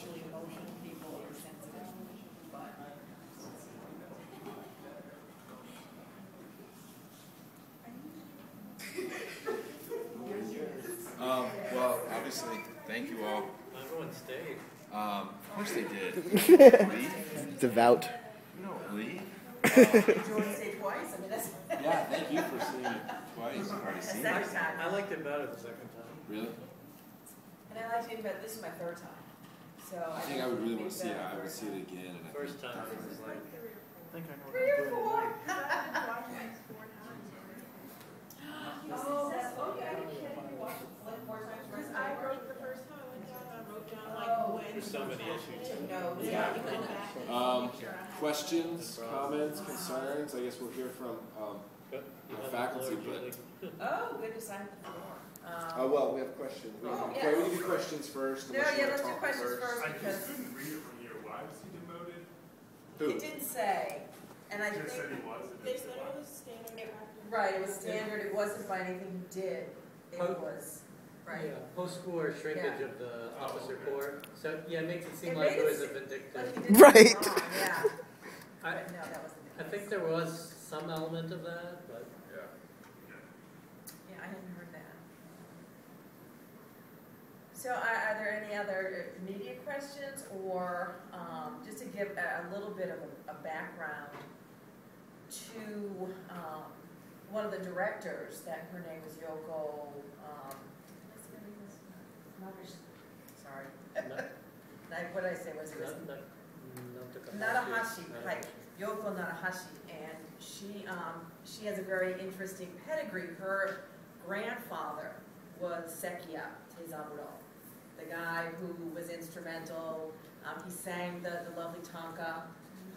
culturally emotional people are sensitive, but. Well, obviously, thank you all. Everyone stayed. Of course they did. Leave? Devout. You don't leave. Did you want to say twice? I mean, that's. Yeah, thank you for seeing it twice. You've already seen it. Second time. I liked it better the second time. Really? And I liked it, but this is my third time. So I think I would really want to see it. I would see it again. And First time it was like, I think I know what 3 or I'm doing 4. tonight. Oh, that's okay. Are you kidding? You watched it like 4 times? Because I wrote the first time, I wrote down like when. there's so many issues. No, Yeah, yeah. you go back. Questions, comments, concerns? I guess we'll hear from Good. You the have faculty, the floor, but Julie. Oh, good to sign the floor. well, we have questions. Oh, Okay, we yes. can do questions first. No, unless you yeah, wanna let's do talk questions first I because just couldn't read it from here. Why was he demoted? Who? it didn't say. And I He just said think, he was. It They didn't say said why. it was standard practice. right, it was standard. It wasn't by anything he did. It Oh. was, right. Yeah, post-school or shrinkage Yeah. of the officer corps. So, yeah, it makes it seem It like made it it was a But vindictive. he did Right. it wrong, yeah. I, But no, that wasn't the I case. think there was some element of that, but Yeah. Yeah, I hadn't heard that. So are there any other immediate questions or just to give a little bit of a background to one of the directors, that her name was Yoko, what's her name? Sorry. Like, what did I say? Was it? Narahashi, right, Yoko Narahashi, and she has a very interesting pedigree. Her grandfather was Sekiya Teizaburo, the guy who was instrumental. He sang the lovely Tanka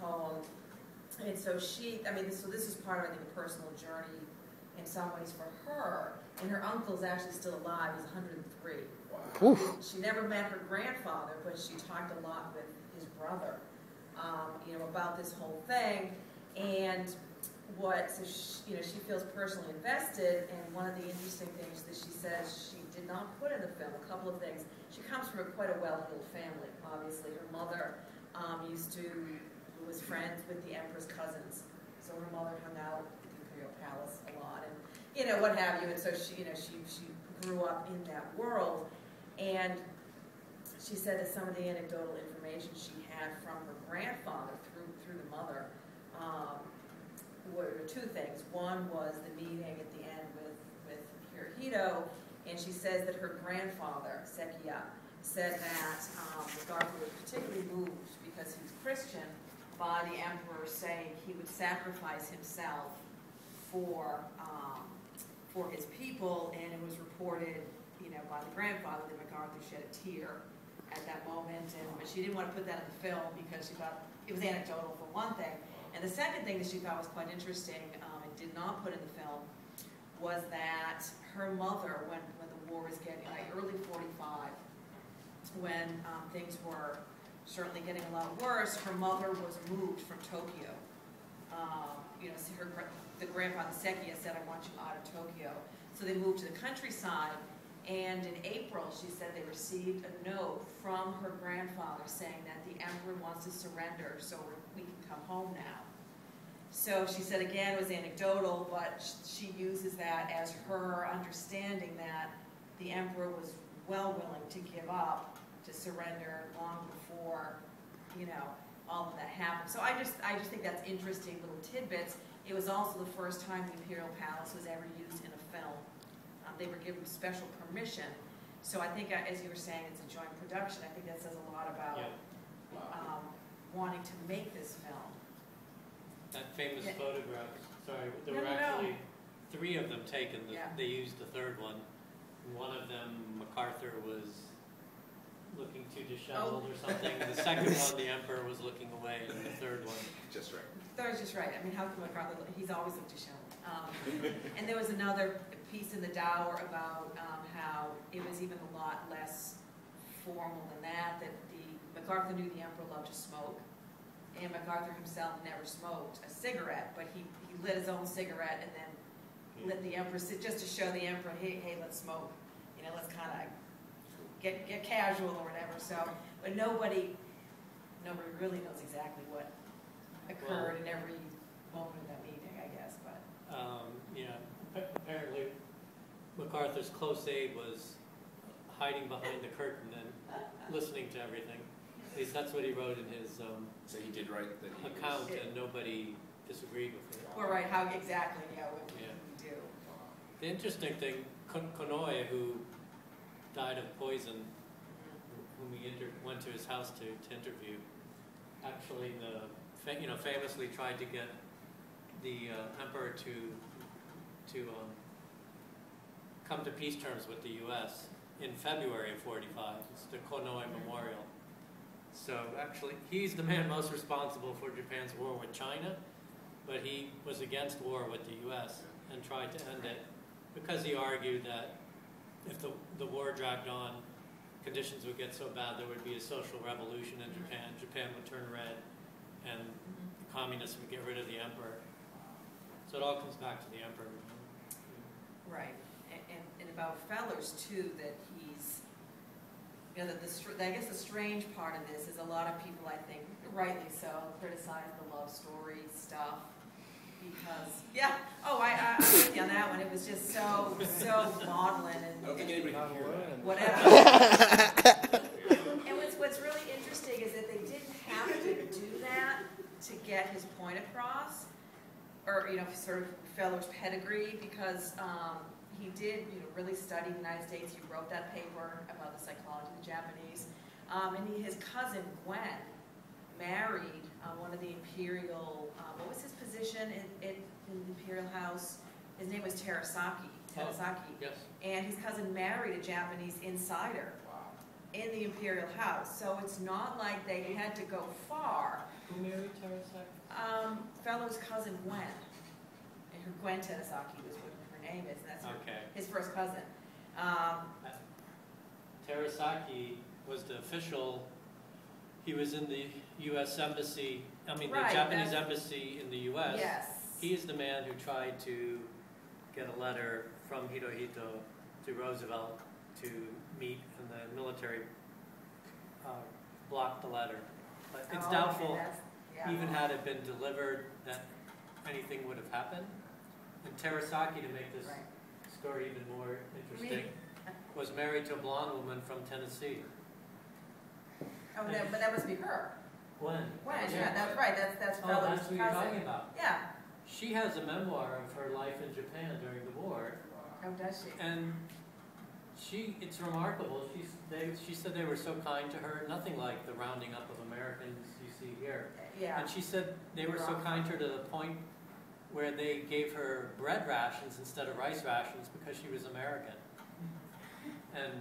poem, and so this is part of, I think, a personal journey in some ways for her. And her uncle's actually still alive. He's 103. Oof. She never met her grandfather, but she talked a lot with his brother, about this whole thing. And she feels personally invested. And one of the interesting things that she says she did not put in the film, a couple of things. She comes from quite a well-heeled family, obviously. Her mother was friends with the emperor's cousins. So her mother hung out at the Imperial Palace a lot, and what have you. And so she grew up in that world. And she said that some of the anecdotal information she had from her grandfather through the mother were 2 things. One was the meeting at the end with Hirohito, and she says that her grandfather, Sekiya, said that MacArthur was particularly moved because he was Christian by the emperor saying he would sacrifice himself for his people, and it was reported by the grandfather that MacArthur shed a tear at that moment, but she didn't want to put that in the film because she thought it was anecdotal for one thing. And the second thing that she thought was quite interesting and did not put in the film was that her mother, when the war was getting, like early 45, when things were certainly getting a lot worse, her mother was moved from Tokyo. The grandfather Sekiya said, "I want you out of Tokyo." So they moved to the countryside. And in April, she said they received a note from her grandfather saying that the emperor wants to surrender, so we can come home now. So she said, again, it was anecdotal, but she uses that as her understanding that the emperor was well willing to give up, to surrender long before, all of that happened. So I just think that's interesting little tidbits. It was also the first time the Imperial Palace was ever used in a film. They were given special permission. So I think, as you were saying, it's a joint production. I think that says a lot about wanting to make this film. that famous Yeah. photograph, sorry, there No, were no, no. actually 3 of them taken. Yeah. They used the 3rd one. One of them, MacArthur was looking too disheveled or something. The second one, the emperor was looking away, and the 3rd one. Just right. That was just right. I mean, how can MacArthur, he's always looked disheveled. And there was another piece in the Dower about how it was even a lot less formal than that, MacArthur knew the emperor loved to smoke, and MacArthur himself never smoked a cigarette, but he lit his own cigarette and then lit the emperor, just to show the emperor, hey, let's smoke. Let's kind of get casual or whatever, so, but nobody really knows exactly what occurred in every moment of that meeting, I guess, but. Apparently MacArthur's close aide was hiding behind the curtain and listening to everything. At least that's what he wrote in his So he did write that he account, and nobody disagreed with it. Well, right, how exactly, what Yeah. we do. The interesting thing, Konoe, who died of poison, whom we went to his house to interview, actually famously tried to get the emperor to come to peace terms with the U.S. in February of '45. It's the Konoe Memorial. So actually, he's the man most responsible for Japan's war with China, but he was against war with the U.S. and tried to end it because he argued that if the war dragged on, conditions would get so bad there would be a social revolution in Japan. Japan would turn red, and the communists would get rid of the emperor. So it all comes back to the emperor. Right, and about Fellers too, that he's, I guess the strange part of this is a lot of people, I think, rightly so, criticize the love story stuff because, I'm with you on that one. It was just so maudlin I don't think anybody can hear that. whatever. And what's really interesting is that they didn't have to do that to get his point across, or sort of Feller's pedigree, because he did really study the United States. He wrote that paper about the psychology of the Japanese, and his cousin Gwen married one of the imperial. What was his position in the imperial house? His name was Terasaki. Yes. And his cousin married a Japanese insider in the imperial house. So it's not like they had to go far. Who married Terasaki? Fellow's cousin Gwen. And her Gwen Terasaki was what her name is. And that's his first cousin. Terasaki was the official. He was in the U.S. embassy. The Right, Japanese embassy in the U.S. Yes. He is the man who tried to get a letter from Hirohito to Roosevelt to meet, and the military blocked the letter. But it's doubtful, even had it been delivered, that anything would have happened. And Terasaki, to make this story even more interesting, was married to a blonde woman from Tennessee. Oh, but that must be her. Gwen. That's right. That's Fellow's cousin. That's what you're talking about. Yeah. She has a memoir of her life in Japan during the war. Oh, does she? And it's remarkable. She said they were so kind to her, nothing like the rounding up of Americans you see here. Yeah. And she said they were so kind to her to the point where they gave her bread rations instead of rice rations because she was American. And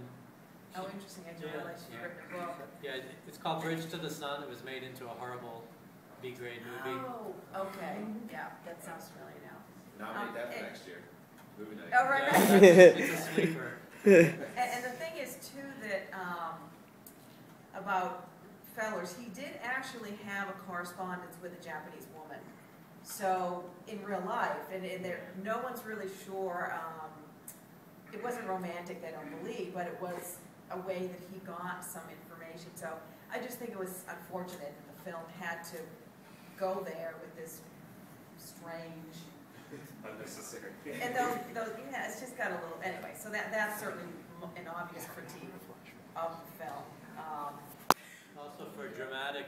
interesting. I didn't realize she wrote the book. yeah, it's called Bridge to the Sun. It was made into a horrible B-grade movie. Oh, okay. Yeah, that sounds familiar now. Nominate that for next year. Movie night. Oh, right. It's a sleeper. And the thing is, too, that about Fellers, he did actually have a correspondence with a Japanese woman. So, in real life, and no one's really sure, it wasn't romantic, they don't believe, but it was a way that he got some information. So, I just think it was unfortunate that the film had to go there with this strange... Unnecessary. And it's just got a little, anyway, so that's certainly an obvious critique of the film. Also, for dramatic